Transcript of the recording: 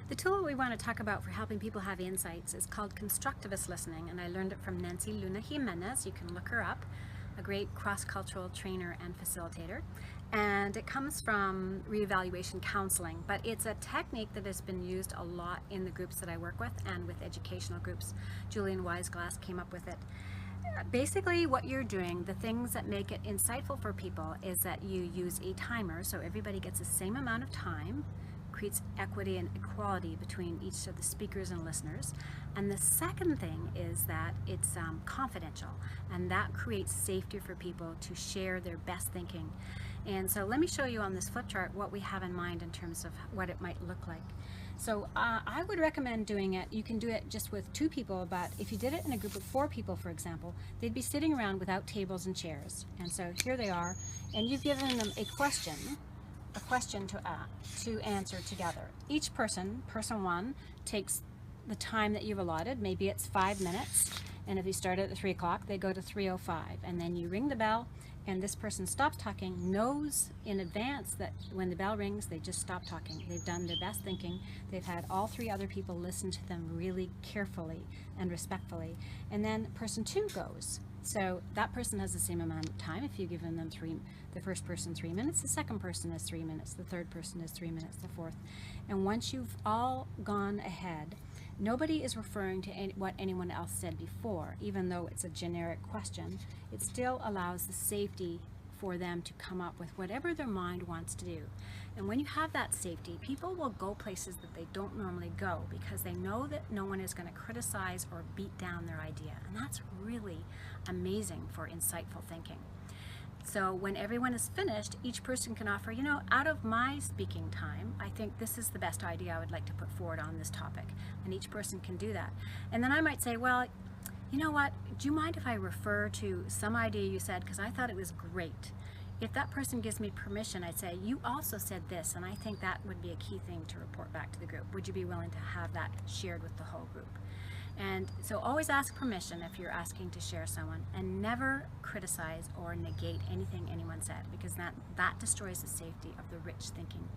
The tool we want to talk about for helping people have insights is called Constructivist listening, and I learned it from Nancy Luna Jimenez. You can look her up, a great cross-cultural trainer and facilitator. And it comes from reevaluation counseling, but it's a technique that has been used a lot in the groups that I work with and with educational groups. Julian Weisglass came up with it. Basically what you're doing, the things that make it insightful for people, is that you use a timer so everybody gets the same amount of time, creates equity and equality between each of the speakers and listeners. And the second thing is that it's confidential, and that creates safety for people to share their best thinking. And so let me show you on this flip chart what we have in mind in terms of what it might look like. So I would recommend doing it. You can do it just with 2 people, but if you did it in a group of 4 people, for example, they'd be sitting around without tables and chairs. And so here they are, and you've given them a question to answer together. Each person 1, takes the time that you've allotted. Maybe it's 5 minutes, and if you start at 3 o'clock, they go to 3:05, and then you ring the bell, and this person stops talking, knows in advance that when the bell rings, they just stop talking. They've done their best thinking. They've had all 3 other people listen to them really carefully and respectfully, and then person 2 goes. So that person has the same amount of time. If you've given them the first person 3 minutes, the second person is 3 minutes, the third person is 3 minutes, the fourth. And once you've all gone ahead, nobody is referring to what anyone else said before. Even though it's a generic question, it still allows the safety for them to come up with whatever their mind wants to do. And when you have that safety, people will go places that they don't normally go because they know that no one is going to criticize or beat down their idea. And that's really amazing for insightful thinking. So when everyone is finished, each person can offer, out of my speaking time, I think this is the best idea I would like to put forward on this topic. And each person can do that. And then I might say, well, you know what, do you mind if I refer to some idea you said, because I thought it was great. If that person gives me permission, I'd say, you also said this, and I think that would be a key thing to report back to the group. Would you be willing to have that shared with the whole group? And so always ask permission if you're asking to share someone, and never criticize or negate anything anyone said, because that destroys the safety of the rich thinking.